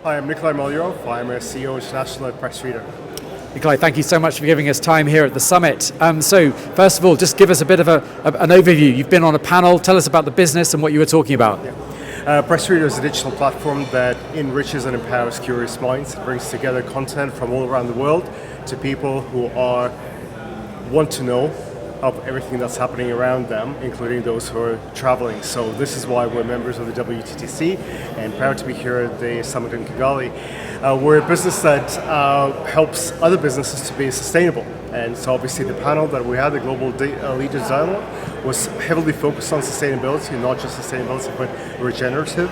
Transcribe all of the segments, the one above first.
Hi, I'm Nikolay Malyarov. I'm a CEO International at PressReader. Nikolay, thank you so much for giving us time here at the summit. So, first of all, just give us a bit of an overview. You've been on a panel. Tell us about the business and what you were talking about. PressReader is a digital platform that enriches and empowers curious minds. It brings together content from all around the world to people who want to know of everything that's happening around them, including those who are traveling. So this is why we're members of the WTTC and proud to be here at the summit in Kigali. We're a business that helps other businesses to be sustainable. And so obviously the panel that we had, the Global Leaders Dialogue, was heavily focused on sustainability, not just sustainability, but regenerative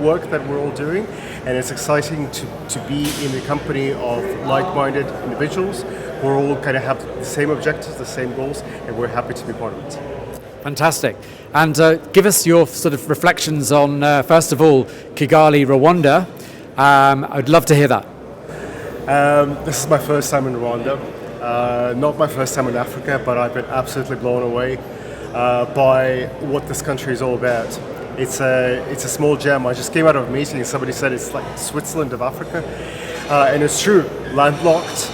work that we're all doing. And it's exciting to be in the company of like-minded individuals who all kind of have the same objectives, the same goals, and we're happy to be part of it. Fantastic. And give us your sort of reflections on, first of all, Kigali, Rwanda. I'd love to hear that. This is my first time in Rwanda. Not my first time in Africa, but I've been absolutely blown away by what this country is all about. It's a small gem. I just came out of a meeting and somebody said it's like Switzerland of Africa. And it's true, landlocked,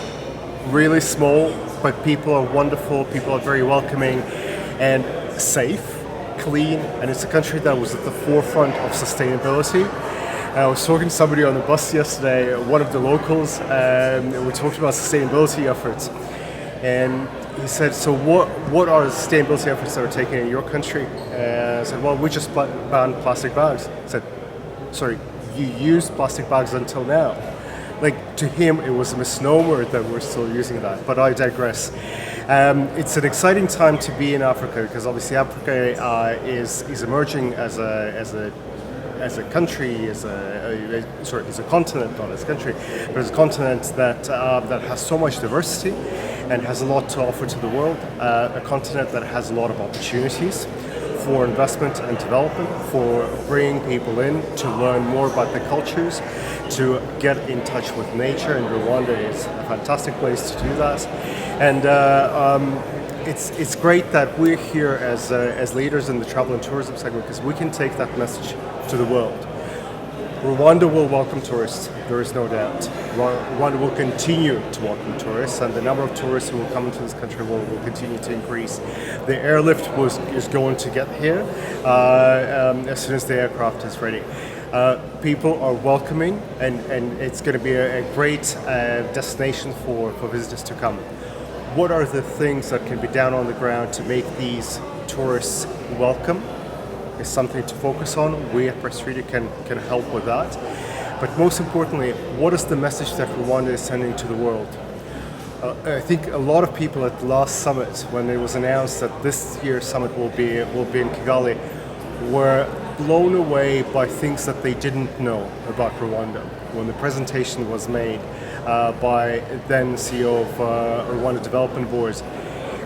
really small, but people are wonderful, people are very welcoming and safe, clean, and it's a country that was at the forefront of sustainability. I was talking to somebody on the bus yesterday, one of the locals, and we talked about sustainability efforts. And he said, so what are the sustainability efforts that are taken in your country? I said, well, we just banned plastic bags. I said, sorry, you used plastic bags until now. Like, to him, it was a misnomer that we're still using that, but I digress. It's an exciting time to be in Africa because obviously Africa is emerging as a country, as a continent, not as a country, but as a continent that has so much diversity and has a lot to offer to the world. A continent that has a lot of opportunities for investment and development, for bringing people in to learn more about the cultures, to get in touch with nature, and Rwanda is a fantastic place to do that. And it's great that we're here as leaders in the travel and tourism segment because we can take that message to the world. Rwanda will welcome tourists, there is no doubt. Rwanda will continue to welcome tourists, and the number of tourists who will come into this country will continue to increase. The airlift is going to get here as soon as the aircraft is ready. People are welcoming, and it's going to be a great destination for visitors to come. What are the things that can be down on the ground to make these tourists welcome? Is something to focus on. We at PressReader can help with that. But most importantly, what is the message that Rwanda is sending to the world? I think a lot of people at the last summit, when it was announced that this year's summit will be in Kigali, were blown away by things that they didn't know about Rwanda. When the presentation was made by then CEO of Rwanda Development Board,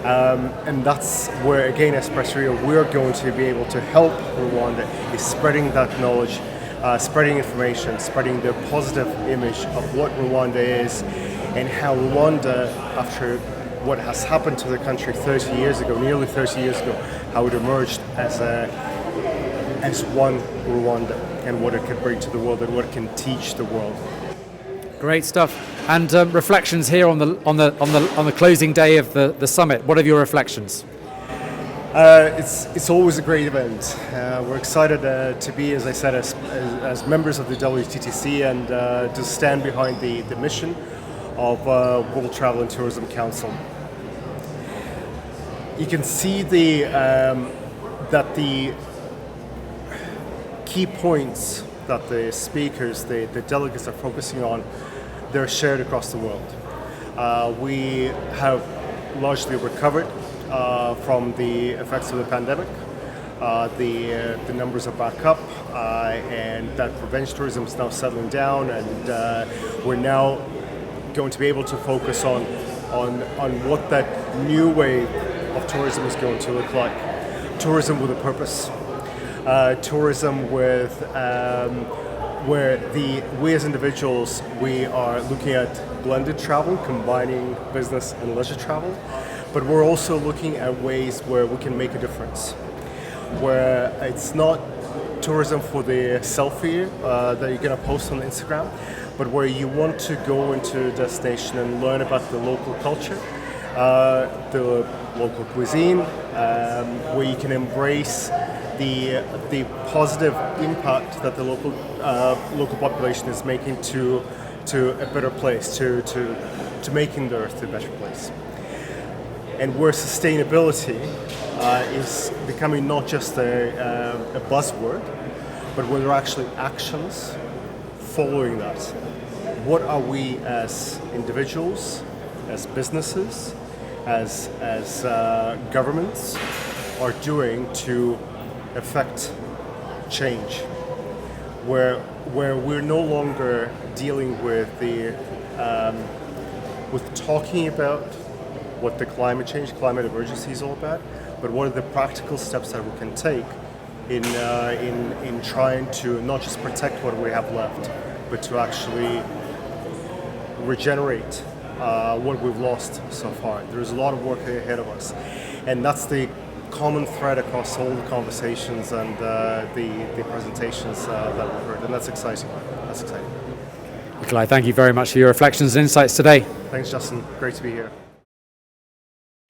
and that's where, again, as PressReader, we're going to be able to help Rwanda is spreading that knowledge, spreading information, spreading the positive image of what Rwanda is and how Rwanda, after what has happened to the country 30 years ago, nearly 30 years ago, how it emerged as one Rwanda and what it can bring to the world and what it can teach the world. Great stuff. And reflections here on the closing day of the summit. What are your reflections? It's always a great event. We're excited to be, as I said, as members of the WTTC and to stand behind the mission of World Travel and Tourism Council. You can see that the key points that the speakers, the delegates are focusing on, they're shared across the world. We have largely recovered from the effects of the pandemic. The numbers are back up, and that revenge tourism is now settling down, and we're now going to be able to focus on what that new wave of tourism is going to look like. Tourism with a purpose. Tourism with where we as individuals, we are looking at blended travel, combining business and leisure travel, but we're also looking at ways where we can make a difference, where it's not tourism for the selfie that you're going to post on Instagram, but where you want to go into a destination and learn about the local culture, the local cuisine, where you can embrace the positive impact that the local population is making to a better place, to making the earth a better place. And where sustainability is becoming not just a buzzword, but where there are actually actions following that. What are we as individuals, as businesses, as governments are doing to affect change? Where we're no longer dealing with with talking about what the climate emergency is all about, but what are the practical steps that we can take in trying to not just protect what we have left, but to actually regenerate what we've lost so far. There's a lot of work ahead of us, and that's the common thread across all the conversations and the presentations that we've heard, and that's exciting. Nikolay, thank you very much for your reflections and insights today. Thanks, Justin. Great to be here.